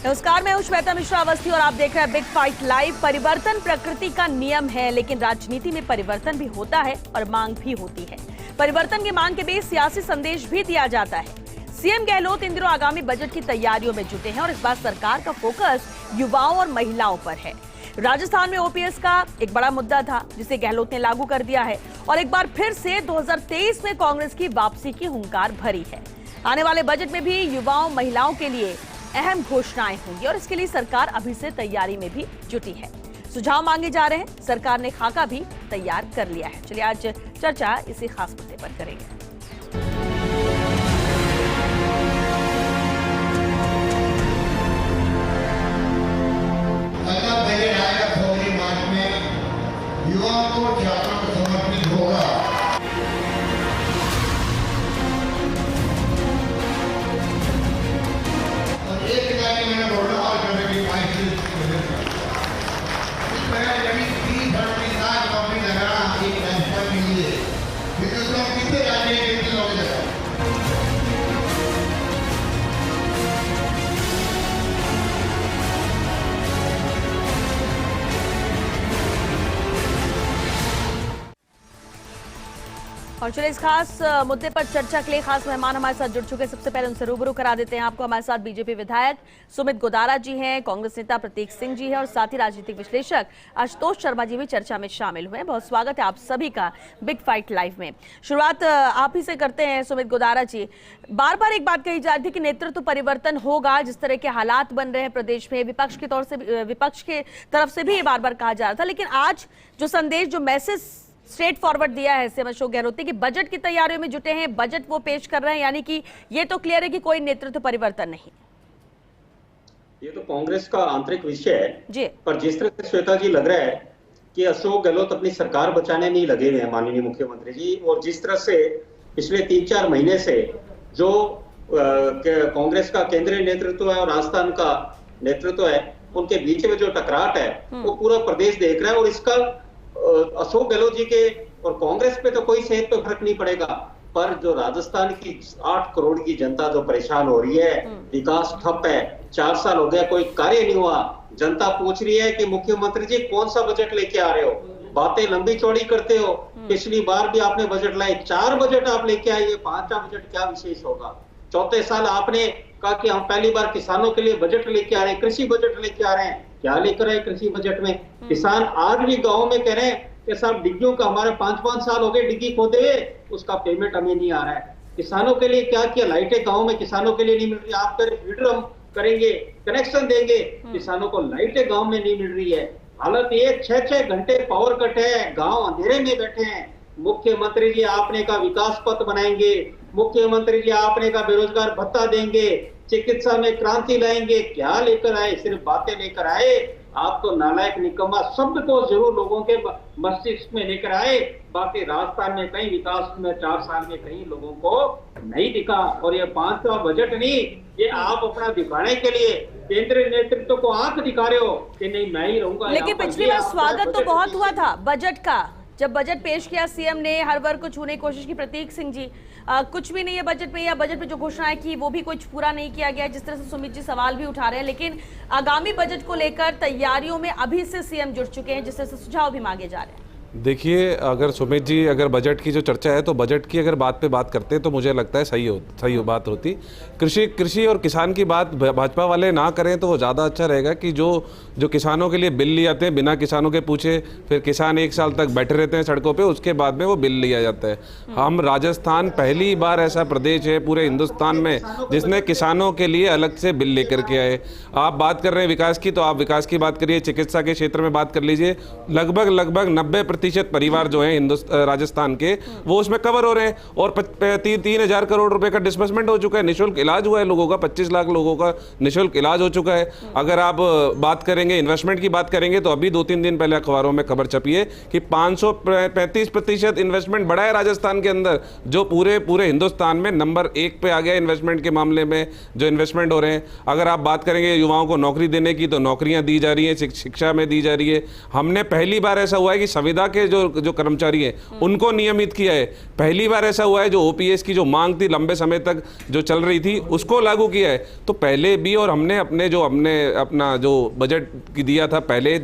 नमस्कार, मैं हूं श्वेता मिश्रा अवस्थी और आप देख रहे हैं बिग फाइट लाइव। परिवर्तन प्रकृति का नियम है, लेकिन राजनीति में परिवर्तन भी होता है और मांग भी होती है। परिवर्तन की मांग के बीच सियासी संदेश भी दिया जाता है। सीएम गहलोत इन दिनों आगामी बजट की तैयारियों में जुटे हैं और इस बार सरकार का फोकस युवाओं और महिलाओं पर है। राजस्थान में ओपीएस का एक बड़ा मुद्दा था, जिसे गहलोत ने लागू कर दिया है और एक बार फिर से 2023 में कांग्रेस की वापसी की हुंकार भरी है। आने वाले बजट में भी युवाओं महिलाओं के लिए अहम घोषणाएं होंगी और इसके लिए सरकार अभी से तैयारी में भी जुटी है। सुझाव मांगे जा रहे हैं, सरकार ने खाका भी तैयार कर लिया है। चलिए आज चर्चा इसी खास मुद्दे पर करेंगे। युवाओं को जागरूक समर्पित होगा। और एक गाड़ी मैंने बोला और करने की नौकरी लगाना एक राजस्थान के लिए कितने राज्य कितने लोग लगा। और चलिए इस खास मुद्दे पर चर्चा के लिए खास मेहमान हमारे साथ जुड़ चुके हैं। सबसे पहले उनसे रूबरू करा देते हैं आपको। हमारे साथ बीजेपी विधायक सुमित गोदारा जी हैं, कांग्रेस नेता प्रतीक सिंह जी हैं और साथ ही राजनीतिक विश्लेषक आशुतोष शर्मा जी भी चर्चा में शामिल हुए हैं। बहुत स्वागत है आप सभी का बिग फाइट लाइव में। शुरुआत आप ही से करते हैं सुमित गोदारा जी। बार बार एक बात कही जा रही थी कि नेतृत्व परिवर्तन होगा, जिस तरह के हालात बन रहे हैं प्रदेश में, विपक्ष के तरफ से भी ये बार बार कहा जा रहा था, लेकिन आज जो संदेश, जो मैसेज स्ट्रेट फॉरवर्ड दिया है सीएम अशोक गहलोत की बजट की तैयारियों में जुटे हैं, बजट वो पेश कर रहे हैं, यानी कि ये तो क्लियर है कि कोई नेतृत्व परिवर्तन नहीं। ये तो कांग्रेस का आंतरिक विषय है जी। पर जिस तरह से श्वेता जी लग रहा है कि अशोक गहलोत अपनी सरकार बचाने नहीं लगे हुए हैं माननीय मुख्यमंत्री जी, और जिस तरह से पिछले 3-4 महीने से जो कांग्रेस का केंद्रीय नेतृत्व है और राजस्थान का नेतृत्व है, उनके बीच में जो टकराट है वो पूरा प्रदेश देख रहा है। और इसका अशोक गहलोत जी के और कांग्रेस पे तो कोई सेहत पे फर्क नहीं पड़ेगा, पर जो राजस्थान की 8 करोड़ की जनता जो परेशान हो रही है, विकास ठप है, 4 साल हो गया कोई कार्य नहीं हुआ। जनता पूछ रही है कि मुख्यमंत्री जी कौन सा बजट लेके आ रहे हो, बातें लंबी चौड़ी करते हो। पिछली बार भी आपने बजट लाए, 4 बजट आप लेके आए, 5वां बजट क्या विशेष होगा। चौथे साल आपने कहा कि हम पहली बार किसानों के लिए बजट लेके आ रहे हैं, कृषि बजट लेके आ रहे हैं। क्या लेकर आए कृषि बजट में? किसान आज भी गांव में कह रहे हैं कि साहब डिग्गियों का हमारे 5-5 साल हो गए डिग्गी खोदे हुए, उसका पेमेंट हमें नहीं आ रहा है। किसानों के लिए क्या किया? लाइटें गांव में किसानों के लिए नहीं मिल रही। आप कह रहे फीडर हम करेंगे, कनेक्शन देंगे, किसानों को लाइटें गांव में नहीं मिल रही है। हालत ये 6-6 घंटे पावर कट है, गांव अंधेरे में बैठे हैं। मुख्यमंत्री जी आपने का विकास पथ बनाएंगे, मुख्यमंत्री जी आपने का बेरोजगार भत्ता देंगे, चिकित्सा में क्रांति लाएंगे, क्या लेकर आए? सिर्फ बातें लेकर आए। आप तो नालायक निकम्मा शब्द को जरूर लोगों के मस्तिष्क में लेकर आए, बाकी राजस्थान में कहीं विकास में 4 साल में कहीं लोगों को नहीं दिखा। और ये 5वां बजट नहीं, ये आप अपना दिखाने के लिए केंद्रीय नेतृत्व को आंख दिखा रहे हो कि नहीं मैं ही रहूंगा। लेकिन पिछली बार स्वागत तो बहुत हुआ था बजट का, जब बजट पेश किया सीएम ने, हर वर्ग को छूने की कोशिश की। प्रतीक सिंह जी, कुछ भी नहीं है बजट में, या बजट में जो घोषणाएं की वो भी कुछ पूरा नहीं किया गया, जिस तरह से सुमित जी सवाल भी उठा रहे हैं। लेकिन आगामी बजट को लेकर तैयारियों में अभी से सीएम जुड़ चुके हैं, जिस तरह से सुझाव भी मांगे जा रहे हैं। देखिए, अगर सुमित जी अगर बजट की जो चर्चा है तो बजट की अगर बात पे बात करते तो मुझे लगता है सही बात होती। कृषि और किसान की बात भाजपा वाले ना करें तो वो ज़्यादा अच्छा रहेगा कि जो किसानों के लिए बिल लिए जाते हैं बिना किसानों के पूछे, फिर किसान 1 साल तक बैठे रहते हैं सड़कों पे, उसके बाद में वो बिल लिया जाता है। हम राजस्थान पहली बार ऐसा प्रदेश है पूरे हिंदुस्तान में जिसने किसानों के लिए अलग से बिल लेकर के आए। आप बात कर रहे हैं विकास की, तो आप विकास की बात करिए, चिकित्सा के क्षेत्र में बात कर लीजिए। लगभग 90% परिवार जो है राजस्थान के वो उसमें कवर हो रहे हैं और 3,000 करोड़ रुपए का डिस्बर्समेंट हो चुका है। निःशुल्क इलाज हुआ है लोगों का, 25 लाख लोगों का निःशुल्क इलाज हो चुका है। अगर आप बात करेंगे इन्वेस्टमेंट की बात करेंगे तो अभी 2-3 दिन पहले अखबारों में खबर छपी है कि 535% इन्वेस्टमेंट बढ़ा है राजस्थान के अंदर, जो पूरे हिंदुस्तान में नंबर 1 पे आ गया इन्वेस्टमेंट के मामले में जो इन्वेस्टमेंट हो रहे हैं। अगर आप बात करेंगे युवाओं को नौकरी देने की तो नौकरियां दी जा रही हैं, शिक्षा में दी जा रही है। हमने पहली बार ऐसा हुआ है कि संविदा के जो कर्मचारी हैं उनको नियमित किया है। पहली बार ऐसा हुआ है जो ओपीएस की जो मांग थी लंबे समय तक जो चल रही थी उसको लागू किया है। तो पहले भी, और हमने अपना जो बजट की दिया था पहले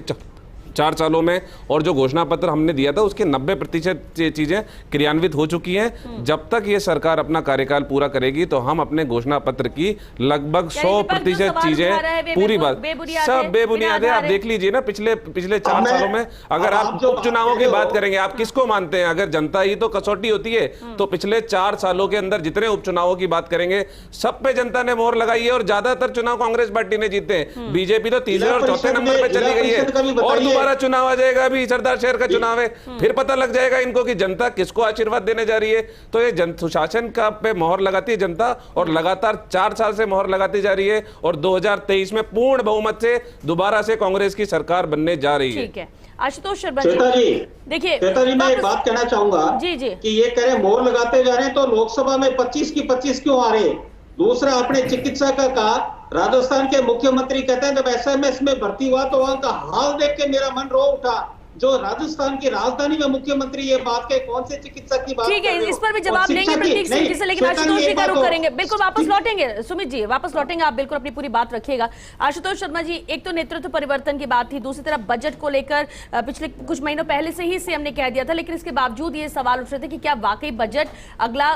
4 सालों में, और जो घोषणा पत्र हमने दिया था उसके 90% चीजें क्रियान्वित हो चुकी हैं। जब तक ये सरकार अपना कार्यकाल पूरा करेगी तो हम अपने घोषणा पत्र की लगभग 100% चीजें पूरी बात सब बेबुनियाद है। आप देख लीजिए ना, पिछले 4 सालों में अगर आप उपचुनावों की बात करेंगे, आप किसको मानते हैं? अगर जनता ही तो कसौटी होती है, तो पिछले 4 सालों के अंदर जितने उपचुनावों की बात करेंगे सब पे जनता ने मोहर लगाई है, और ज्यादातर चुनाव कांग्रेस पार्टी ने जीते हैं। बीजेपी तो तीसरे और चौथे नंबर पे चली गई है, और दोबारा चुनाव आ जाएगा। अभी सरदार शहर का चुनाव है, फिर पता लग जाएगा इनको कि जनता किसको आशीर्वाद देने जा रही है। तो ये सुशासन का पे मोहर लगाती है जनता, और लगातार 4 साल से मोहर लगाती जा रही है, और 2023 में पूर्ण बहुमत से दोबारा से कांग्रेस की सरकार बनने जा रही है। ठीक है आशुतोष शर्मा जी, देखिए मैं एक बात कहना चाहूंगा जी कि ये कह रहे मोहर लगाते जा रहे हैं, तो लोकसभा में 25 की 25 क्यों आ रहे हैं? दूसरा, आपने चिकित्सा का कहा, राजस्थान के मुख्यमंत्री कहते हैं जब एसएमएस में भर्ती हुआ तो वहां का हाल देख के मेरा मन रो उठा। जो राजस्थान की राजधानी में मुख्यमंत्री ये बात के कौन से चिकित्सक की बात? ठीक है, इस पर भी जवाब देंगे प्रतीक सिंह जी से, लेकिन आशुतोष जी का रुख करेंगे। बिल्कुल वापस लौटेंगे, सुमित जी वापस लौटेंगे, आप बिल्कुल अपनी पूरी बात रखिएगा। आशुतोष शर्मा जी, एक तो नेतृत्व परिवर्तन की बात थी, दूसरी तरफ बजट को लेकर पिछले कुछ महीनों पहले से ही सीएम ने कह दिया था, लेकिन इसके बावजूद ये सवाल उठ रहे थे कि क्या वाकई बजट अगला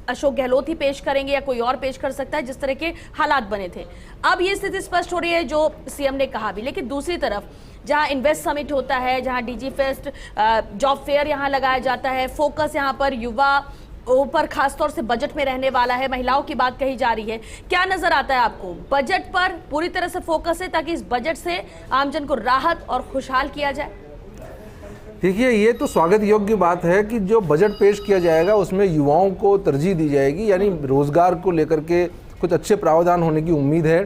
अशोक गहलोत ही पेश करेंगे या कोई और पेश कर सकता है, जिस तरह के हालात बने थे। अब ये स्थिति स्पष्ट हो रही है जो सीएम ने कहा भी, लेकिन दूसरी तरफ जहां इन्वेस्ट समिट होता है, जहां डीजी फेस्ट जॉब फेयर यहां लगाया जाता है, फोकस यहां पर युवा ऊपर खासतौर से बजट में रहने वाला है, महिलाओं की बात कही जा रही है। क्या नजर आता है आपको? बजट पर पूरी तरह से फोकस है ताकि इस बजट से आमजन को राहत और खुशहाल किया जाए? देखिए, ये तो स्वागत योग्य बात है कि जो बजट पेश किया जाएगा उसमें युवाओं को तरजीह दी जाएगी, यानी रोजगार को लेकर के कुछ अच्छे प्रावधान होने की उम्मीद है।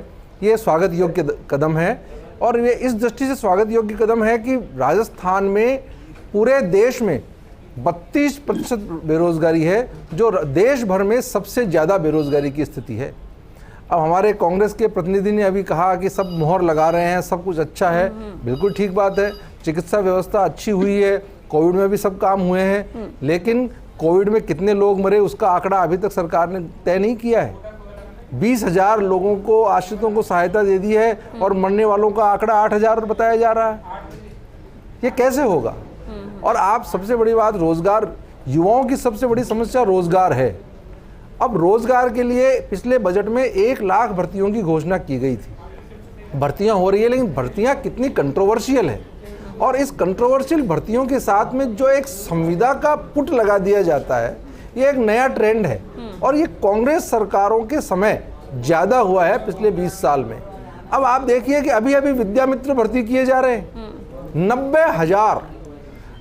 ये स्वागत योग्य कदम है, और ये इस दृष्टि से स्वागत योग्य कदम है कि राजस्थान में पूरे देश में 32% बेरोजगारी है, जो देश भर में सबसे ज़्यादा बेरोजगारी की स्थिति है। अब हमारे कांग्रेस के प्रतिनिधि ने अभी कहा कि सब मोहर लगा रहे हैं, सब कुछ अच्छा है। बिल्कुल ठीक बात है, चिकित्सा व्यवस्था अच्छी हुई है, कोविड में भी सब काम हुए हैं, लेकिन कोविड में कितने लोग मरे उसका आंकड़ा अभी तक सरकार ने तय नहीं किया है। 20,000 लोगों को, आश्रितों को सहायता दे दी है, और मरने वालों का आंकड़ा 8,000 बताया जा रहा है। ये कैसे होगा? और आप सबसे बड़ी बात, रोजगार, युवाओं की सबसे बड़ी समस्या रोजगार है। अब रोजगार के लिए पिछले बजट में 1 लाख भर्तियों की घोषणा की गई थी। भर्तियां हो रही है, लेकिन भर्तियां कितनी कंट्रोवर्शियल है, और इस कंट्रोवर्शियल भर्तियों के साथ में जो एक संविदा का पुट लगा दिया जाता है, ये एक नया ट्रेंड है, और ये कांग्रेस सरकारों के समय ज़्यादा हुआ है पिछले 20 साल में। अब आप देखिए कि अभी अभी विद्यामित्र भर्ती किए जा रहे हैं,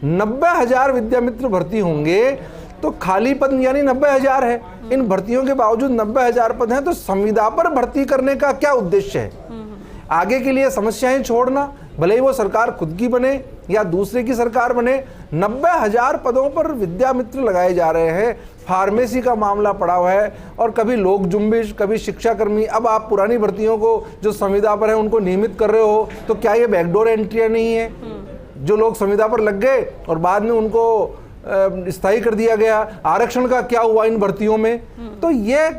90,000 विद्यामित्र भर्ती होंगे, तो खाली पद यानी 90,000 है। इन भर्तियों के बावजूद 90,000 पद हैं, तो संविदा पर भर्ती करने का क्या उद्देश्य है? आगे के लिए समस्याएं छोड़ना, भले ही वो सरकार खुद की बने या दूसरे की सरकार बने, 90,000 पदों पर विद्यामित्र लगाए जा रहे हैं। फार्मेसी का मामला पड़ा हुआ है, और कभी लोक जुम्बिश, कभी शिक्षाकर्मी। अब आप पुरानी भर्तियों को जो संविदा पर है उनको नियमित कर रहे हो, तो क्या ये बैकडोर एंट्री नहीं है? जो लोग संविदा पर लग गए और बाद में उनको स्थायी कर दिया गया, आरक्षण का क्या हुआ इन भर्तियों में? तो ये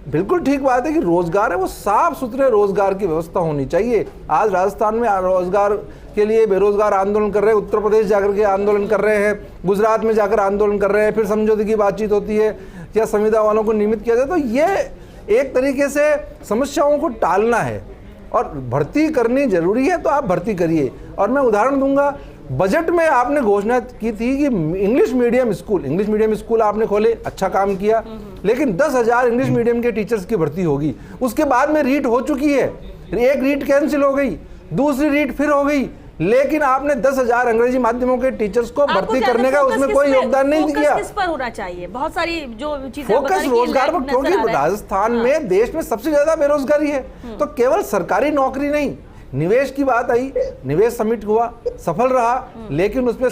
बिल्कुल ठीक बात है कि रोजगार है, वो साफ सुथरे रोजगार की व्यवस्था होनी चाहिए। आज राजस्थान में रोजगार के लिए बेरोजगार आंदोलन कर रहे हैं, उत्तर प्रदेश जाकर के आंदोलन कर रहे हैं, गुजरात में जाकर आंदोलन कर रहे हैं, फिर समझौते की बातचीत होती है या संविदा वालों को नियमित किया जाए। तो ये एक तरीके से समस्याओं को टालना है, और भर्ती करनी जरूरी है तो आप भर्ती करिए। और मैं उदाहरण दूंगा, बजट में आपने घोषणा की थी कि इंग्लिश मीडियम स्कूल आपने खोले, अच्छा काम किया, लेकिन 10,000 इंग्लिश मीडियम के टीचर्स की भर्ती होगी। उसके बाद में रीट हो चुकी है, एक रीट कैंसिल हो गई, दूसरी रीट फिर हो गई, लेकिन आपने 10,000 अंग्रेजी माध्यमों के टीचर्स को भर्ती करने का उसमें कोई योगदान नहीं दिया। किस पर होना चाहिए? बहुत सारी जो चीजें फोकस रोजगार पर, क्योंकि राजस्थान में देश में सबसे ज्यादा बेरोजगारी है। तो केवल सरकारी नौकरी नहीं, निवेश की बात आई, निवेश समिट हुआ, सफल रहा, लेकिन उसमें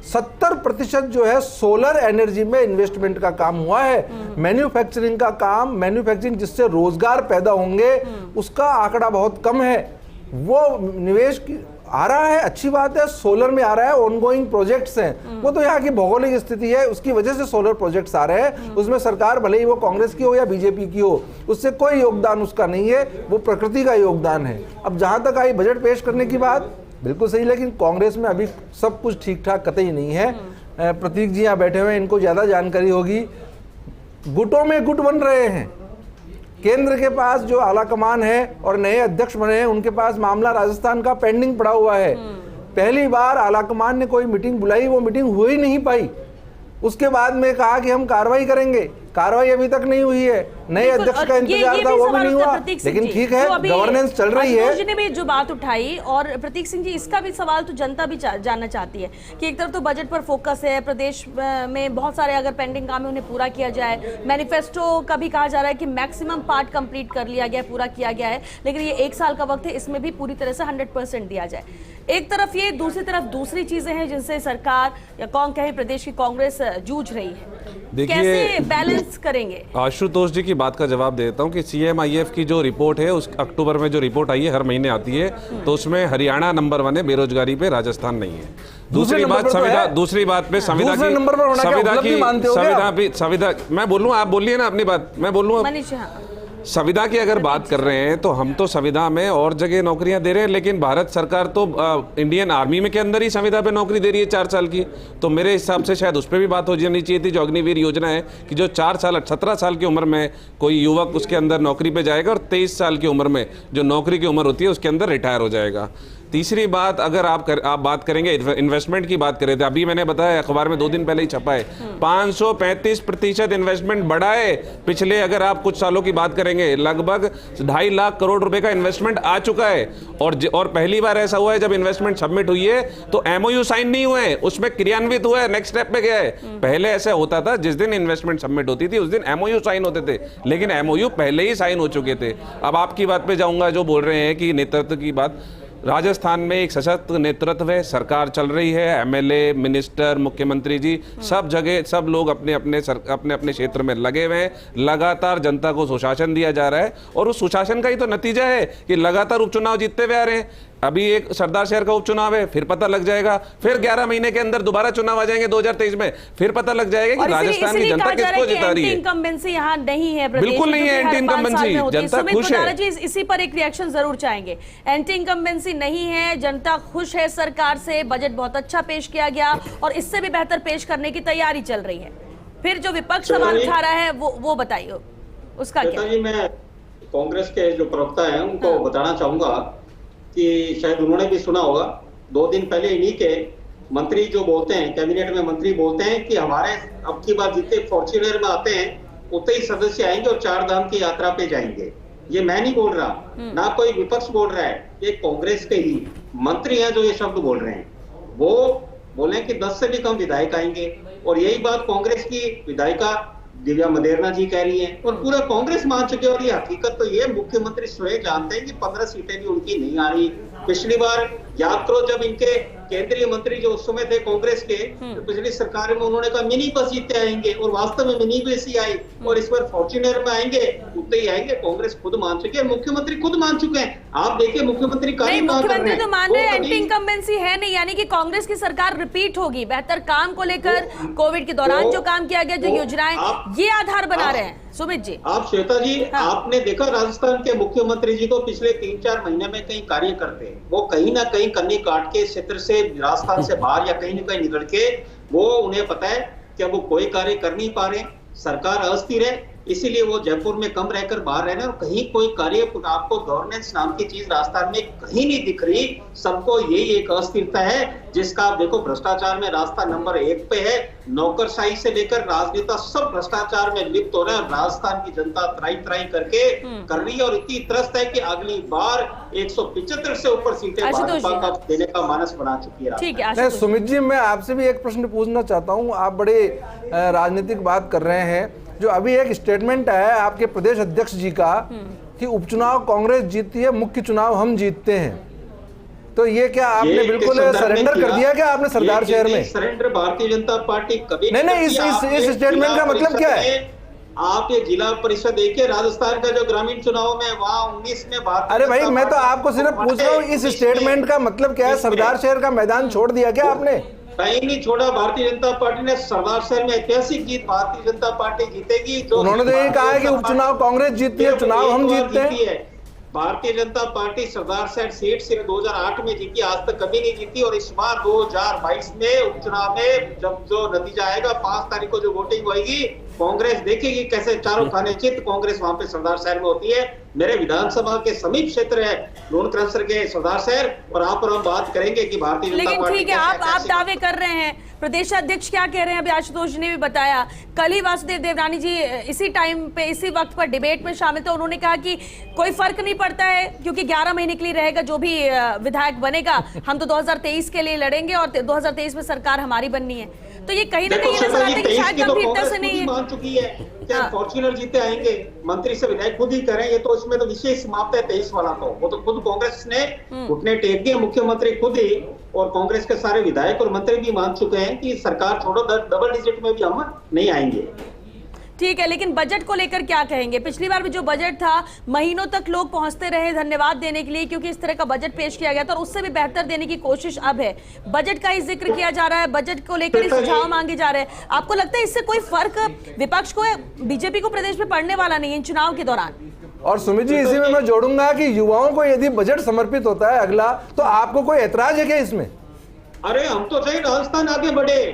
70% जो है सोलर एनर्जी में इन्वेस्टमेंट का काम हुआ है। मैन्युफैक्चरिंग का काम, मैन्युफैक्चरिंग जिससे रोजगार पैदा होंगे, उसका आंकड़ा बहुत कम है। वो निवेश की आ रहा है, अच्छी बात है, सोलर में आ रहा है, ऑनगोइंग प्रोजेक्ट्स हैं, वो तो यहाँ की भौगोलिक स्थिति है, उसकी वजह से सोलर प्रोजेक्ट्स आ रहे हैं। उसमें सरकार भले ही वो कांग्रेस की हो या बीजेपी की हो, उससे कोई योगदान उसका नहीं है, वो प्रकृति का योगदान है। अब जहां तक आई बजट पेश करने की बात, बिल्कुल सही, लेकिन कांग्रेस में अभी सब कुछ ठीक ठाक कतई नहीं है। प्रतीक जी यहाँ बैठे हुए हैं, इनको ज्यादा जानकारी होगी। गुटों में गुट बन रहे हैं। केंद्र के पास जो आला कमान है और नए अध्यक्ष बने हैं, उनके पास मामला राजस्थान का पेंडिंग पड़ा हुआ है। पहली बार आला कमान ने कोई मीटिंग बुलाई, वो मीटिंग हो ही नहीं पाई। उसके बाद में कहा कि हम कार्रवाई करेंगे, कार्रवाई अभी तक नहीं हुई है। नए अध्यक्ष का इंतजार था, वो भी नहीं हुआ, लेकिन ठीक है, गवर्नेंस चल रही है। जी ने भी जो बात उठाई, और प्रतीक सिंह जी, इसका भी सवाल तो जनता भी जानना चाहती है कि एक तरफ तो बजट पर फोकस है, प्रदेश में बहुत सारे अगर पेंडिंग काम है उन्हें पूरा किया जाए, मैनिफेस्टो का भी कहा जा रहा है कि मैक्सिमम पार्ट कंप्लीट कर लिया गया, पूरा किया गया है, लेकिन ये 1 साल का वक्त है, इसमें भी पूरी तरह से 100% दिया जाए। एक तरफ ये, दूसरी तरफ दूसरी चीजें हैं जिनसे सरकार या कहें प्रदेश की कांग्रेस जूझ रही है। कैसे बैलेंस करेंगे? आशुतोष जी की बात का जवाब देता हूं कि CMIF की जो रिपोर्ट है, उस अक्टूबर में जो रिपोर्ट आई है, हर महीने आती है, तो उसमें हरियाणा नंबर 1 है बेरोजगारी पे, राजस्थान नहीं है। दूसरी बात दूसरी बात पे संविदा मैं बोलूँ, आप बोलिए ना अपनी बात, मैं बोलूँ। संविदा की अगर बात कर रहे हैं तो हम तो संविदा में और जगह नौकरियां दे रहे हैं, लेकिन भारत सरकार तो इंडियन आर्मी में के अंदर ही संविदा पे नौकरी दे रही है 4 साल की। तो मेरे हिसाब से शायद उस पर भी बात हो जानी चाहिए थी। जो अग्निवीर योजना है कि जो 17 साल की उम्र में कोई युवक उसके अंदर नौकरी पे जाएगा और 23 साल की उम्र में जो नौकरी की उम्र होती है उसके अंदर रिटायर हो जाएगा। तीसरी बात, अगर आप बात करेंगे इन्वेस्टमेंट की बात करें, तो अभी मैंने बताया, अखबार में 2 दिन पहले ही छपा है, 535% इन्वेस्टमेंट बढ़ा है पिछले, अगर आप कुछ सालों की बात करेंगे, लगभग 2.5 लाख करोड़ रुपए का इन्वेस्टमेंट आ चुका है। और पहली बार ऐसा हुआ है जब इन्वेस्टमेंट सबमिट हुई है तो MOU साइन नहीं हुए हैं, उसमें क्रियान्वित हुआ है, नेक्स्ट स्टेप पे गया है। पहले ऐसा होता था, जिस दिन इन्वेस्टमेंट सबमिट होती थी उस दिन MOU साइन होते थे, लेकिन MOU पहले ही साइन हो चुके थे। अब आपकी बात पे जाऊंगा, जो बोल रहे हैं कि नेतृत्व की बात, राजस्थान में एक सशक्त नेतृत्व है, सरकार चल रही है, MLA, मिनिस्टर, मुख्यमंत्री जी, सब जगह सब लोग अपने अपने क्षेत्र में लगे हुए हैं। लगातार जनता को सुशासन दिया जा रहा है, और उस सुशासन का ही तो नतीजा है कि लगातार उपचुनाव जीतते हुए आ रहे हैं। अभी एक सरदार शहर का उपचुनाव है, फिर पता लग जाएगा, फिर 11 महीने के अंदर दोबारा चुनाव आ जाएंगे 2023 में, फिर पता लग जाएगा कि राजस्थान की जनता किसको जिता रही है। इनकम्बेंसी यहाँ नहीं है, बिल्कुल नहीं है एंटी इनकम्बेंसी, जनता खुश है। इसी पर एक रिएक्शन जरूर चाहेंगे। एंटी इनकम्बेंसी नहीं है, जनता खुश है सरकार से, बजट बहुत अच्छा पेश किया गया और इससे भी बेहतर पेश करने की तैयारी चल रही है। फिर जो विपक्ष सवाल उठा रहा है वो बताइए, उसका क्या? जी, मैं कांग्रेस के जो प्रवक्ता हैं उनको बताना चाहूंगा कि शायद उन्होंने भी सुना होगा, 2 दिन पहले इन्हीं के मंत्री जो बोलते हैं, कैबिनेट में मंत्री बोलते हैं कि हमारे अब की बार जितने फॉर्च्यूनर में आते हैं उतने ही सदस्य आएंगे और 4 धाम की यात्रा पे जाएंगे। ये मैं नहीं बोल रहा, ना कोई विपक्ष बोल रहा है, ये कांग्रेस के ही मंत्री हैं जो ये शब्द बोल रहे हैं। वो बोले कि 10 से भी कम विधायक आएंगे, और यही बात कांग्रेस की विधायिका दिव्या मदेरना जी कह रही हैं और पूरा कांग्रेस मान चुके। और ये हकीकत तो ये मुख्यमंत्री स्वयं जानते हैं कि 15 सीटें भी उनकी नहीं आ रही। पिछली बार याद करो, जब इनके केंद्रीय मंत्री जो उस समय थे कांग्रेस के, तो पिछली सरकार में उन्होंने कहा मिनी बस जीते आएंगे, और वास्तव में मिनी बस ही आई, और इस बार फॉर्च्यूनर में आएंगे, उतने ही आएंगे। कांग्रेस खुद मान चुके हैं, मुख्यमंत्री खुद मान चुके हैं। आप देखिए मुख्यमंत्री मुख्यमंत्री तो मान रहे हैं एंटी इनकम्बेंसी है नहीं, यानी कि कांग्रेस की सरकार रिपीट होगी। बेहतर काम को लेकर कोविड के दौरान जो काम किया गया, जो योजनाएं, ये आधार बना रहे हैं। सुमित जी, आप श्वेता जी, आपने देखा राजस्थान के मुख्यमंत्री जी को पिछले 3-4 महीने में कई कार्य करते हैं, वो कहीं ना कहीं कन्नी काट के क्षेत्र से, राजस्थान से बाहर या कहीं ना कहीं निकल के, वो उन्हें पता है कि वो कोई कार्य कर नहीं पा रहे, सरकार अस्थिर है, इसीलिए वो जयपुर में कम रहकर बाहर रहना, और कहीं कोई कार्य, आपको गवर्नेंस नाम की चीज राजस्थान में कहीं नहीं दिख रही। सबको यही एक अस्थिरता है, जिसका आप देखो भ्रष्टाचार में राजस्थान नंबर 1 पे है। नौकरशाही से लेकर राजनेता सब भ्रष्टाचार में लिप्त हो रहे हैं, और राजस्थान की जनता त्राई करके कर रही है, और इतनी त्रस्त है कि अगली बार 175 से ऊपर सीटें भाजपा का देने का मानस बना चुकी है। ठीक है सुमित जी, मैं आपसे भी एक प्रश्न पूछना चाहता हूँ। आप बड़े राजनीतिक बात कर रहे हैं, जो अभी एक स्टेटमेंट आया है आपके प्रदेश अध्यक्ष जी का कि उपचुनाव कांग्रेस जीतती है, मुख्य चुनाव हम जीतते हैं, तो ये क्या आपने बिल्कुल सरेंडर कर दिया क्या आपने सरदार शहर में? सरेंडर भारतीय जनता पार्टी कभी नहीं, इस स्टेटमेंट का मतलब क्या है? आप ये जिला परिषद देखिए, राजस्थान का जो ग्रामीण चुनाव में वहां 19 में भारतीय अरे भाई, जनता मैं तो पार्टी आपको सिर्फ पूछ रहा हूँ, इस 19 स्टेटमेंट का मतलब क्या है? इसमें- सरदार शहर का मैदान छोड़ दिया क्या आपने? कहीं नहीं छोड़ा। भारतीय जनता पार्टी ने सरदार शहर में ऐतिहासिक जीत, भारतीय जनता पार्टी जीतेगी। जो उन्होंने तो यही कहा है कि उपचुनाव कांग्रेस जीतती है, चुनाव हम जीतते हैं। भारतीय जनता पार्टी सरदार शहर सीट सिर्फ 2008 में जीती, आज तक कभी नहीं जीती। और इस बार 2022 में उपचुनाव में जब जो नतीजा आएगा, 5 तारीख को जो वोटिंग होगी, कांग्रेस देखेगी कैसे चारों खाने चित कांग्रेस वहां पे सरदार शहर में होती है। मेरे विधानसभा के समीप क्षेत्र है लोन क्रंसर के सरदार शहर, और आप और हम बात करेंगे कि भारतीय जनता लेकिन पार्टी ठीक है, कैसे- आप कैसे- दावे कर रहे हैं। प्रदेश अध्यक्ष क्या कह रहे हैं? अभी आशुतोष जी ने भी बताया, कल ही वासुदेव देवनानी जी इसी टाइम पे इसी वक्त पर डिबेट में शामिल थे। उन्होंने कहा कि कोई फर्क नहीं पड़ता है क्योंकि 11 महीने के लिए रहेगा जो भी विधायक बनेगा, हम तो 2023 के लिए लड़ेंगे और 2023 में सरकार हमारी बननी है। तो ये कहीं ना कहीं नजर आता है कि शायद गंभीरता से नहीं है। मान चुकी है, क्या हाँ। फॉर्च्यूनर जीते आएंगे, मंत्री से विधायक खुद ही करें, ये तो इसमें तो विशेष समाप्त है 23 वाला। तो वो तो खुद कांग्रेस ने घुटने टेक दिए, मुख्यमंत्री खुद ही और कांग्रेस के सारे विधायक और मंत्री भी मान चुके हैं कि सरकार छोड़ो, डबल डिजिट में भी हम नहीं आएंगे। ठीक है, लेकिन बजट को लेकर क्या कहेंगे? पिछली बार भी जो बजट था, महीनों तक लोग पहुंचते रहे धन्यवाद देने के लिए क्योंकि इस तरह का बजट पेश किया गया था और उससे भी बेहतर देने की कोशिश अब है। बजट का ही जिक्र किया जा रहा है, बजट को लेकर ही सुझाव मांगे जा रहे हैं। आपको लगता है इससे कोई फर्क विपक्ष को, बीजेपी को प्रदेश में पड़ने वाला नहीं है इन चुनाव के दौरान? और सुमित जी, इसी में मैं जोड़ूंगा कि युवाओं को यदि बजट समर्पित होता है अगला, तो आपको कोई ऐतराज है क्या इसमें? अरे हम तो चाहे राजस्थान आगे बढ़े,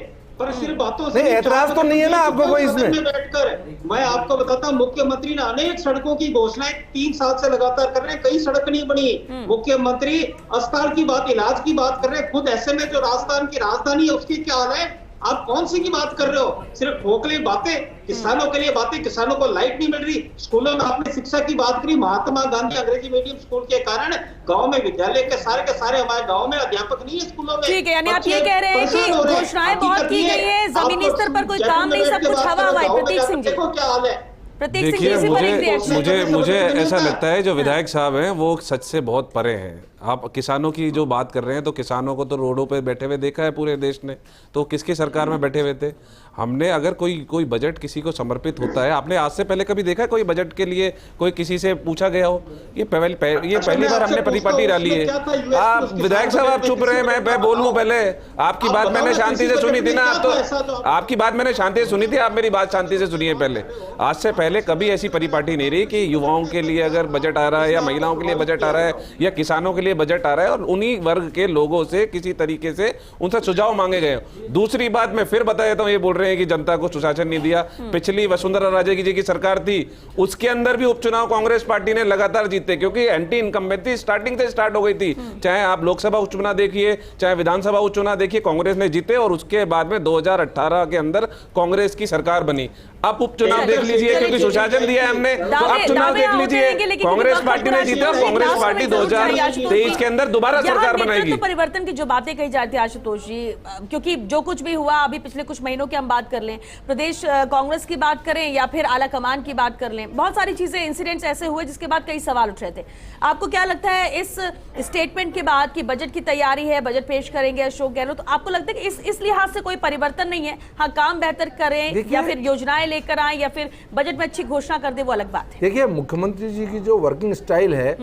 पर सिर्फ बातों से नहीं, ऐतराज तो नहीं है ना आपको कोई इसमें? बैठकर मैं आपको बताता हूं, मुख्यमंत्री ने अनेक सड़कों की घोषणाएं 3 साल से लगातार कर रहे हैं, कई सड़क नहीं बनी। मुख्यमंत्री अस्पताल की बात, इलाज की बात कर रहे हैं। खुद ऐसे में जो राजस्थान की राजधानी है उसकी क्या हाल है? आप कौन सी की बात कर रहे हो? सिर्फ खोखले बातें, किसानों के लिए बातें, किसानों को लाइट नहीं मिल रही। स्कूलों में आपने शिक्षा की बात करी, महात्मा गांधी अंग्रेजी मीडियम स्कूल के कारण गांव में विद्यालय के सारे हमारे गांव में अध्यापक नहीं है स्कूलों में। ठीक है, यानी आप ये कह रहे हैं कि घोषणाएं बहुत की गई है, जमीनी स्तर पर कोई काम नहीं, सब कुछ हवा हवा है। प्रतीक सिंह जी, देखो क्या हाल है। प्रतीक सिंह जी, देखिए, इसी पर एक रिएक्शन। मुझे ऐसा लगता है जो विधायक साहब हैं वो सच से बहुत परे हैं। आप किसानों की जो बात कर रहे हैं, तो किसानों को तो रोडों पे बैठे हुए देखा है पूरे देश ने, तो किसकी सरकार में बैठे हुए थे? हमने अगर कोई बजट किसी को समर्पित होता है, आपने आज से पहले कभी देखा है कोई बजट के लिए कोई किसी से पूछा गया हो? ये पहली बार हमने परिपाटी डाली है। आप विधायक साहब आप चुप रहे, मैं बोलूं पहले? आपकी बात मैंने शांति से सुनी थी ना, आप तो आपकी बात मैंने शांति से सुनी थी, आप मेरी बात शांति से सुनिए पहले। आज से पहले कभी ऐसी परिपाटी नहीं रही कि युवाओं के लिए अगर बजट आ रहा है या महिलाओं के लिए बजट आ रहा है या किसानों के लिए बजट आ रहा है और उन्हीं वर्ग के लोगों से किसी तरीके से उनसे सुझाव मांगे गए। दूसरी बात मैं फिर बता देता हूं, ये बोल रहे हैं कि जनता को सुशासन नहीं दिया। पिछली वसुंधरा राजे जी की सरकार थी, उसके अंदर भी उपचुनाव कांग्रेस पार्टी ने लगातार जीते क्योंकि एंटी इनकम्बेंसी स्टार्टिंग से स्टार्ट हो गई थी। चाहे आप लोकसभा उपचुनाव देखिए, चाहे विधानसभा उपचुनाव देखिए, कांग्रेस ने जीते और उसके बाद में 2018 के अंदर कांग्रेस की सरकार बनी। अब उपचुनाव देख लीजिए क्योंकि सुशासन दिया है हमने, तो अब चुनाव देख लीजिए, कांग्रेस पार्टी ने जीता और कांग्रेस पार्टी 2023 के अंदर दोबारा सरकार बनाएगी। तो परिवर्तन की जो बातें कही जाती है आशुतोष जी, क्योंकि जो कुछ भी हुआ अभी पिछले कुछ महीनों की हम बात कर लें, प्रदेश कांग्रेस की बात करें या फिर आला कमान की बात कर लें, बहुत सारी चीजें इंसिडेंट्स ऐसे हुए जिसके बाद कई सवाल उठ रहे थे। आपको क्या लगता है इस स्टेटमेंट के बाद कि बजट की तैयारी है, बजट पेश करेंगे अशोक गहलोत, तो आपको लगता है कि इस लिहाज से कोई परिवर्तन नहीं है? हाँ, काम बेहतर करें या फिर योजनाएं लेकर आए या फिर बजट में अच्छी घोषणा कर दे, वो अलग बात है। देखिए, मुख्यमंत्री जी की जो वर्किंग स्टाइल है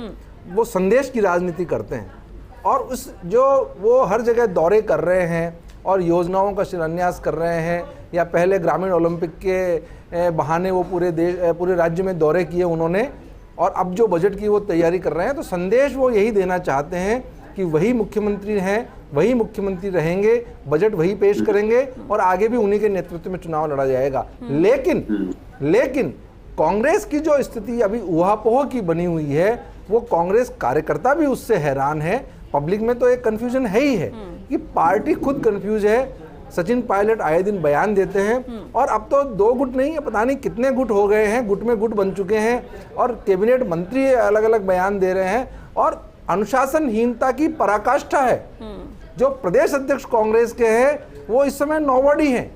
वो संदेश की राजनीति करते हैं और उस जो वो हर जगह दौरे कर रहे हैं और योजनाओं का शिलान्यास कर रहे हैं, या पहले ग्रामीण ओलंपिक के बहाने वो पूरे राज्य में दौरे किए उन्होंने, और अब जो बजट की वो तैयारी कर रहे हैं, तो संदेश वो यही देना चाहते हैं कि वही मुख्यमंत्री हैं, वही मुख्यमंत्री रहेंगे, बजट वही पेश करेंगे और आगे भी उन्हीं के नेतृत्व में चुनाव लड़ा जाएगा। लेकिन कांग्रेस की जो स्थिति अभी ऊहापोह की बनी हुई है, वो कांग्रेस कार्यकर्ता भी उससे हैरान है। पब्लिक में तो एक कंफ्यूजन है ही है कि पार्टी खुद कंफ्यूज है। सचिन पायलट आए दिन बयान देते हैं और अब तो 2 गुट नहीं है, पता नहीं कितने गुट हो गए हैं, गुट में गुट बन चुके हैं और कैबिनेट मंत्री अलग अलग बयान दे रहे हैं और अनुशासनहीनता की पराकाष्ठा है। जो प्रदेश अध्यक्ष कांग्रेस के हैं वो इस समय नोबडी हैं,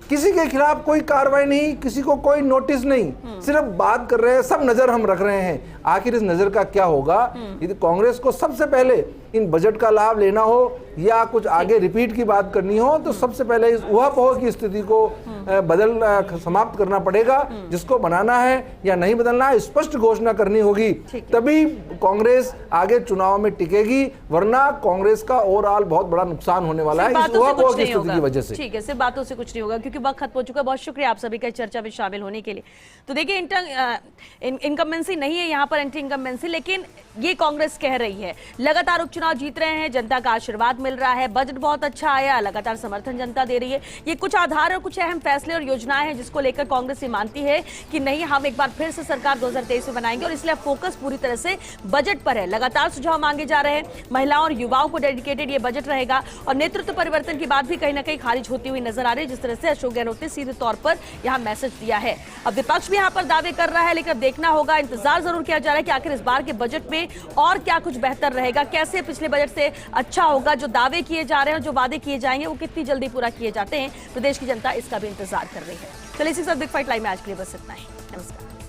किसी के खिलाफ कोई कार्रवाई नहीं, किसी को कोई नोटिस नहीं, सिर्फ बात कर रहे हैं, सब नजर हम रख रहे हैं। आखिर इस नजर का क्या होगा? यदि कांग्रेस को सबसे पहले इन बजट का लाभ लेना हो या कुछ आगे रिपीट की बात करनी हो, तो सबसे पहले इस ऊहापोह की स्थिति को समाप्त करना पड़ेगा। जिसको बनाना है या नहीं बदलना है, स्पष्ट घोषणा करनी होगी, तभी कांग्रेस आगे चुनाव में टिकेगी, वरना कांग्रेस का ओवरऑल बहुत बड़ा नुकसान होने वाला है इस ऊहापोह की स्थिति की वजह से। ठीक है, सिर्फ बातों से कुछ नहीं होगा, क्योंकि वक्त खत्म हो चुका है। बहुत शुक्रिया आप सभी का चर्चा में शामिल होने के लिए। तो देखिए, इनकम्बेंसी नहीं है यहाँ पर, एंटी इनकम्बेंसी, लेकिन ये कांग्रेस कह रही है लगातार उपचुनाव जीत रहे हैं, जनता का आशीर्वाद मिल रहा है, बजट बहुत अच्छा आया, लगातार समर्थन जनता दे रही है। ये कुछ आधार और कुछ अहम फैसले और योजनाएं हैं जिसको लेकर कांग्रेस ये मानती है कि नहीं, हम एक बार फिर से सरकार 2023 में बनाएंगे, और इसलिए फोकस पूरी तरह से बजट पर है। लगातार सुझाव मांगे जा रहे हैं, महिलाओं और युवाओं को डेडिकेटेड ये बजट रहेगा, और नेतृत्व परिवर्तन की बात भी कहीं ना कहीं खारिज होती हुई नजर आ रही है, जिस तरह से अशोक गहलोत ने सीधे तौर पर यहाँ मैसेज दिया है। अब विपक्ष भी यहाँ पर दावे कर रहा है, लेकिन अब देखना होगा, इंतजार जरूर किया जा रहा है कि आखिर इस बार के बजट में और क्या कुछ बेहतर रहेगा, कैसे पिछले बजट से अच्छा होगा, जो दावे किए जा रहे हैं, जो वादे किए जाएंगे, वो कितनी जल्दी पूरा किए जाते हैं। प्रदेश की जनता इसका भी इंतजार कर रही है। चलिए, इसी के साथ बिग फाइट लाइव में आज के लिए बस इतना ही। नमस्कार।